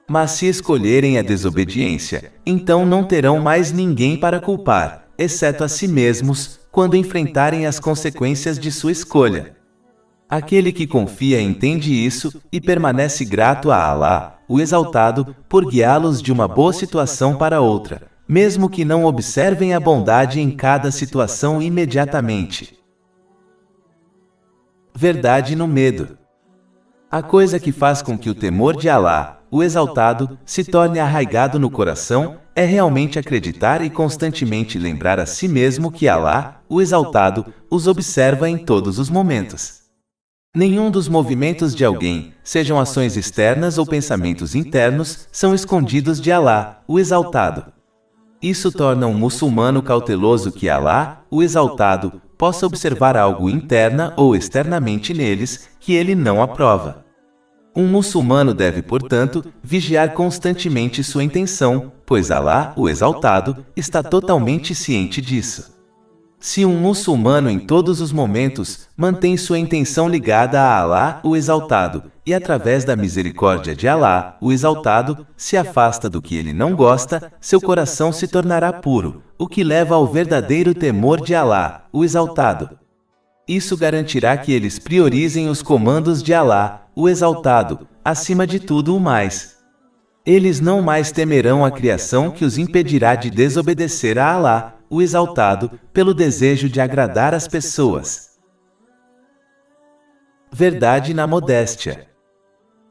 Mas se escolherem a desobediência, então não terão mais ninguém para culpar, exceto a si mesmos, quando enfrentarem as consequências de sua escolha. Aquele que confia entende isso, e permanece grato a Alá, o Exaltado, por guiá-los de uma boa situação para outra, mesmo que não observem a bondade em cada situação imediatamente. Verdade no medo. A coisa que faz com que o temor de Alá, o Exaltado, se torne arraigado no coração, é realmente acreditar e constantemente lembrar a si mesmo que Alá, o Exaltado, os observa em todos os momentos. Nenhum dos movimentos de alguém, sejam ações externas ou pensamentos internos, são escondidos de Alá, o Exaltado. Isso torna um muçulmano cauteloso que Alá, o Exaltado, possa observar algo interna ou externamente neles, que ele não aprova. Um muçulmano deve, portanto, vigiar constantemente sua intenção, pois Alá, o Exaltado, está totalmente ciente disso. Se um muçulmano em todos os momentos mantém sua intenção ligada a Alá, o Exaltado, e através da misericórdia de Alá, o Exaltado, se afasta do que ele não gosta, seu coração se tornará puro, o que leva ao verdadeiro temor de Alá, o Exaltado. Isso garantirá que eles priorizem os comandos de Alá, o Exaltado, acima de tudo o mais. Eles não mais temerão a criação que os impedirá de desobedecer a Alá, o Exaltado, pelo desejo de agradar as pessoas. Verdade na modéstia.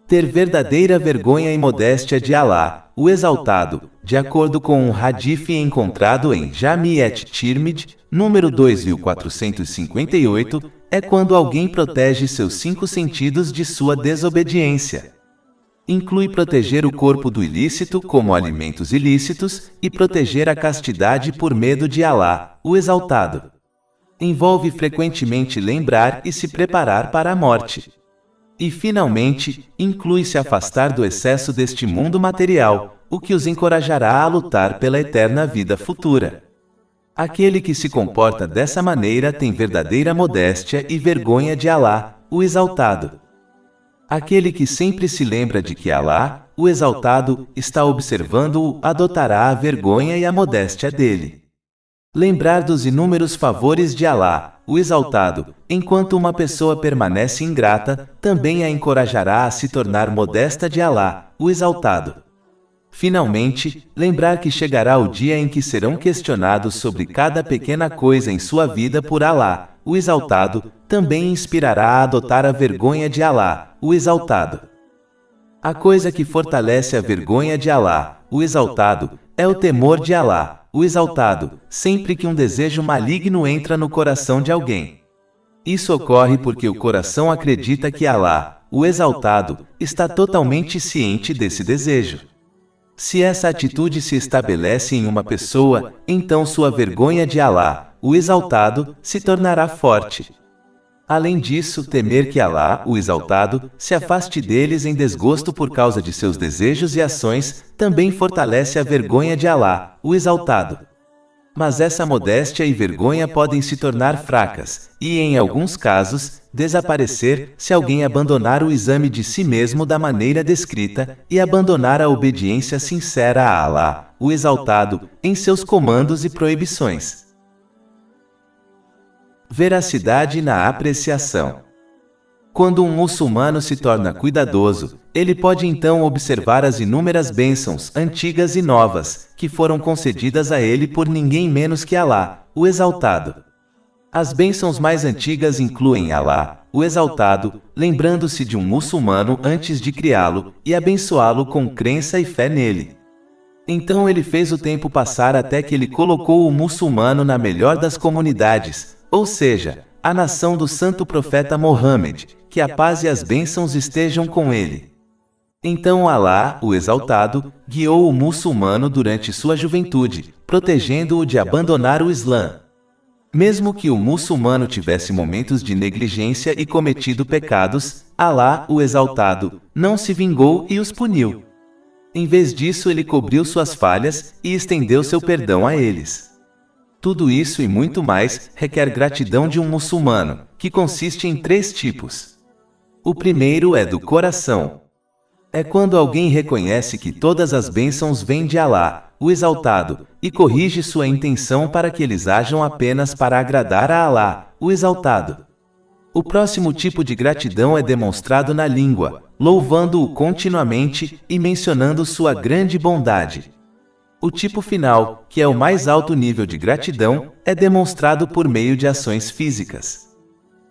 Ter verdadeira vergonha e modéstia de Alá, o Exaltado, de acordo com um hadith encontrado em Jami et-Tirmidhi, número 2458, é quando alguém protege seus 5 sentidos de sua desobediência. Inclui proteger o corpo do ilícito, como alimentos ilícitos, e proteger a castidade por medo de Alá, o Exaltado. Envolve frequentemente lembrar e se preparar para a morte. E, finalmente, inclui se afastar do excesso deste mundo material, o que os encorajará a lutar pela eterna vida futura. Aquele que se comporta dessa maneira tem verdadeira modéstia e vergonha de Alá, o Exaltado. Aquele que sempre se lembra de que Alá, o Exaltado, está observando-o, adotará a vergonha e a modéstia dele. Lembrar dos inúmeros favores de Alá, o Exaltado, enquanto uma pessoa permanece ingrata, também a encorajará a se tornar modesta de Alá, o Exaltado. Finalmente, lembrar que chegará o dia em que serão questionados sobre cada pequena coisa em sua vida por Alá, o Exaltado, também inspirará a adotar a vergonha de Alá, o Exaltado. A coisa que fortalece a vergonha de Alá, o Exaltado, é o temor de Alá, o Exaltado, sempre que um desejo maligno entra no coração de alguém. Isso ocorre porque o coração acredita que Alá, o Exaltado, está totalmente ciente desse desejo. Se essa atitude se estabelece em uma pessoa, então sua vergonha de Alá, o Exaltado, se tornará forte. Além disso, temer que Alá, o Exaltado, se afaste deles em desgosto por causa de seus desejos e ações, também fortalece a vergonha de Alá, o Exaltado. Mas essa modéstia e vergonha podem se tornar fracas, e, em alguns casos, desaparecer se alguém abandonar o exame de si mesmo da maneira descrita, e abandonar a obediência sincera a Alá, o Exaltado, em seus comandos e proibições. Veracidade na apreciação. Quando um muçulmano se torna cuidadoso, ele pode então observar as inúmeras bênçãos, antigas e novas, que foram concedidas a ele por ninguém menos que Alá, o Exaltado. As bênçãos mais antigas incluem Alá, o exaltado, lembrando-se de um muçulmano antes de criá-lo, e abençoá-lo com crença e fé nele. Então ele fez o tempo passar até que ele colocou o muçulmano na melhor das comunidades, ou seja, a nação do santo profeta Mohammed, que a paz e as bênçãos estejam com ele. Então Alá, o exaltado, guiou o muçulmano durante sua juventude, protegendo-o de abandonar o Islã. Mesmo que o muçulmano tivesse momentos de negligência e cometido pecados, Alá, o exaltado, não se vingou e os puniu. Em vez disso, ele cobriu suas falhas e estendeu seu perdão a eles. Tudo isso e muito mais requer gratidão de um muçulmano, que consiste em 3 tipos. O primeiro é do coração. É quando alguém reconhece que todas as bênçãos vêm de Alá, o exaltado, e corrige sua intenção para que eles ajam apenas para agradar a Alá, o exaltado. O próximo tipo de gratidão é demonstrado na língua, louvando-o continuamente e mencionando sua grande bondade. O tipo final, que é o mais alto nível de gratidão, é demonstrado por meio de ações físicas.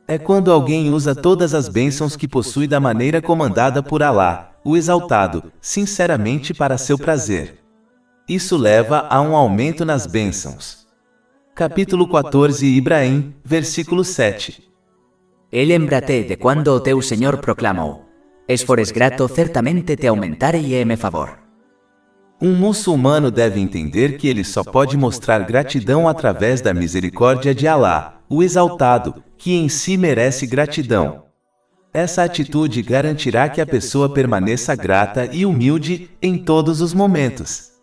É quando alguém usa todas as bênçãos que possui da maneira comandada por Alá, o exaltado, sinceramente para seu prazer. Isso leva a um aumento nas bênçãos. Capítulo 14 Ibrahim, versículo 7. E lembrate de quando o teu Senhor proclamou: "Es fores grato, certamente te aumentarei favor." Um muçulmano deve entender que ele só pode mostrar gratidão através da misericórdia de Alá, o exaltado, que em si merece gratidão. Essa atitude garantirá que a pessoa permaneça grata e humilde em todos os momentos.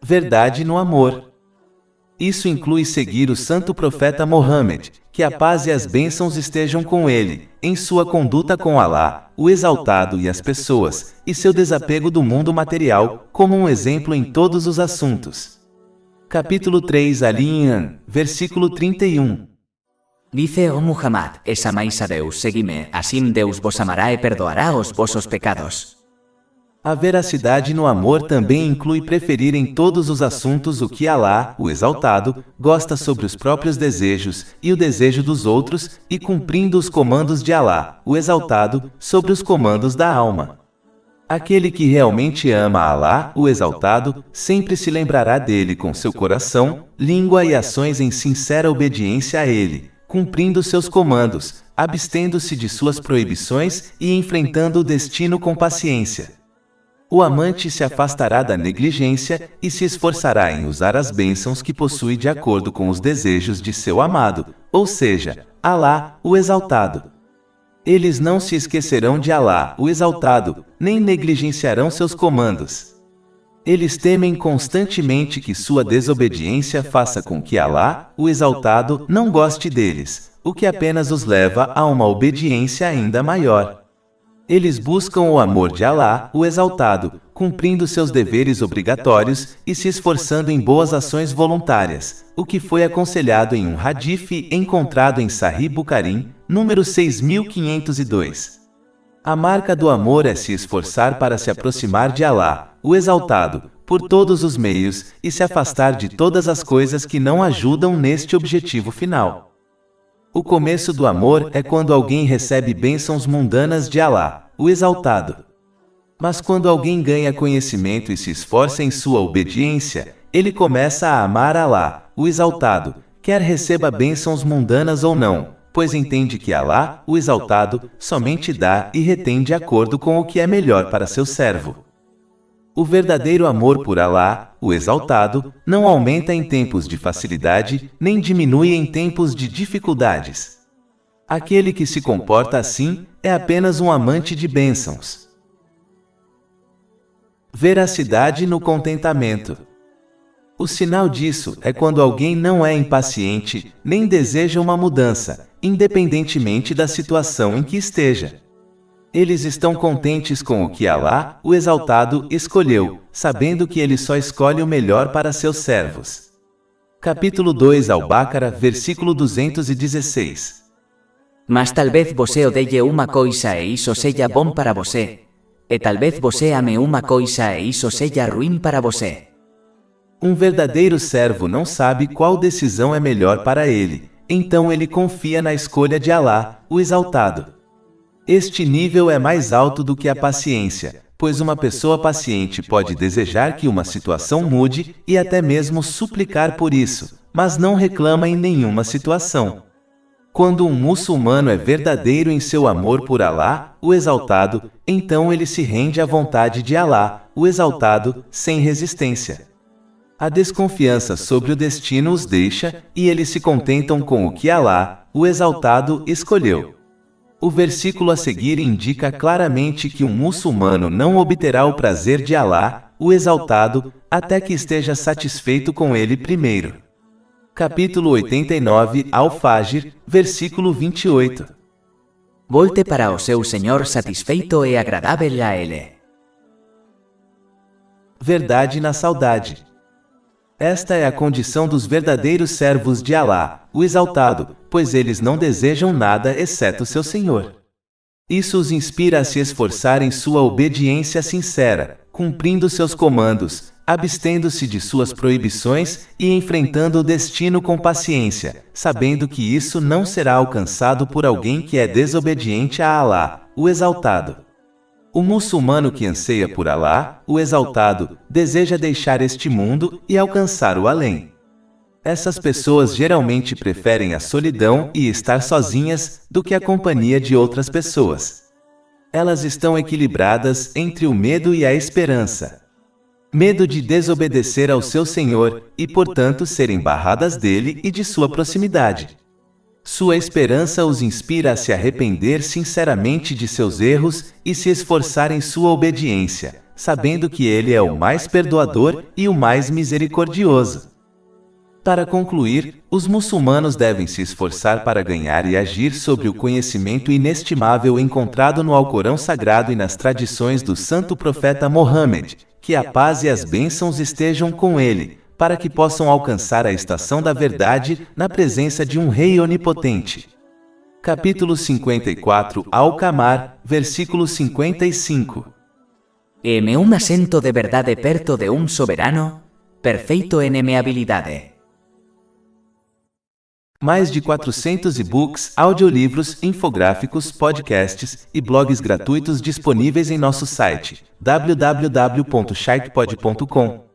Verdade no amor. Isso inclui seguir o santo profeta Mohammed, que a paz e as bênçãos estejam com ele, em sua conduta com Alá, o exaltado e as pessoas, e seu desapego do mundo material, como um exemplo em todos os assuntos. Capítulo 3 Ali Imran, versículo 31. Dice: "Oh Muhammad, es amáis a Deus, seguime, assim Deus vos amará e perdoará os vossos pecados." A veracidade no amor também inclui preferir em todos os assuntos o que Alá, o exaltado, gosta sobre os próprios desejos e o desejo dos outros, e cumprindo os comandos de Alá, o exaltado, sobre os comandos da alma. Aquele que realmente ama Alá, o exaltado, sempre se lembrará dele com seu coração, língua e ações em sincera obediência a ele, cumprindo seus comandos, abstendo-se de suas proibições e enfrentando o destino com paciência. O amante se afastará da negligência e se esforçará em usar as bênçãos que possui de acordo com os desejos de seu amado, ou seja, Alá, o exaltado. Eles não se esquecerão de Alá, o exaltado, nem negligenciarão seus comandos. Eles temem constantemente que sua desobediência faça com que Alá, o exaltado, não goste deles, o que apenas os leva a uma obediência ainda maior. Eles buscam o amor de Alá, o exaltado, cumprindo seus deveres obrigatórios e se esforçando em boas ações voluntárias, o que foi aconselhado em um hadith encontrado em Sahih Bukhari, número 6502. A marca do amor é se esforçar para se aproximar de Alá, o exaltado, por todos os meios, e se afastar de todas as coisas que não ajudam neste objetivo final. O começo do amor é quando alguém recebe bênçãos mundanas de Alá, o exaltado. Mas quando alguém ganha conhecimento e se esforça em sua obediência, ele começa a amar Alá, o exaltado, quer receba bênçãos mundanas ou não, pois entende que Alá, o exaltado, somente dá e retém de acordo com o que é melhor para seu servo. O verdadeiro amor por Alá, o exaltado, não aumenta em tempos de facilidade, nem diminui em tempos de dificuldades. Aquele que se comporta assim é apenas um amante de bênçãos. Veracidade no contentamento. O sinal disso é quando alguém não é impaciente, nem deseja uma mudança, independentemente da situação em que esteja. Eles estão contentes com o que Alá, o exaltado, escolheu, sabendo que ele só escolhe o melhor para seus servos. Capítulo 2 Al-Baqarah, versículo 216. Mas talvez você odeie uma coisa e isso seja bom para você, e talvez você ame uma coisa e isso seja ruim para você. Um verdadeiro servo não sabe qual decisão é melhor para ele, então ele confia na escolha de Alá, o Exaltado. Este nível é mais alto do que a paciência, pois uma pessoa paciente pode desejar que uma situação mude e até mesmo suplicar por isso, mas não reclama em nenhuma situação. Quando um muçulmano é verdadeiro em seu amor por Alá, o Exaltado, então ele se rende à vontade de Alá, o Exaltado, sem resistência. A desconfiança sobre o destino os deixa, e eles se contentam com o que Alá, o Exaltado, escolheu. O versículo a seguir indica claramente que um muçulmano não obterá o prazer de Alá, o Exaltado, até que esteja satisfeito com ele primeiro. Capítulo 89, Al-Fajr, versículo 28. Volte para o seu Senhor satisfeito e agradável a Ele. Verdade na saudade. Esta é a condição dos verdadeiros servos de Alá, o Exaltado, pois eles não desejam nada exceto seu Senhor. Isso os inspira a se esforçar em sua obediência sincera, cumprindo seus comandos, abstendo-se de suas proibições e enfrentando o destino com paciência, sabendo que isso não será alcançado por alguém que é desobediente a Alá, o Exaltado. O muçulmano que anseia por Alá, o Exaltado, deseja deixar este mundo e alcançar o além. Essas pessoas geralmente preferem a solidão e estar sozinhas do que a companhia de outras pessoas. Elas estão equilibradas entre o medo e a esperança. Medo de desobedecer ao seu Senhor e, portanto, serem barradas dele e de sua proximidade. Sua esperança os inspira a se arrepender sinceramente de seus erros e se esforçar em sua obediência, sabendo que ele é o mais perdoador e o mais misericordioso. Para concluir, os muçulmanos devem se esforçar para ganhar e agir sobre o conhecimento inestimável encontrado no Alcorão Sagrado e nas tradições do Santo Profeta Mohammed, que a paz e as bênçãos estejam com ele, para que possam alcançar a estação da verdade na presença de um Rei onipotente. Capítulo 54, Al-Qamar, versículo 55. Heme un assento de verdade perto de um soberano, perfeito en emeabilidade. Mais de 400 e-books, audiolivros, infográficos, podcasts e blogs gratuitos disponíveis em nosso site www.sharkpod.com.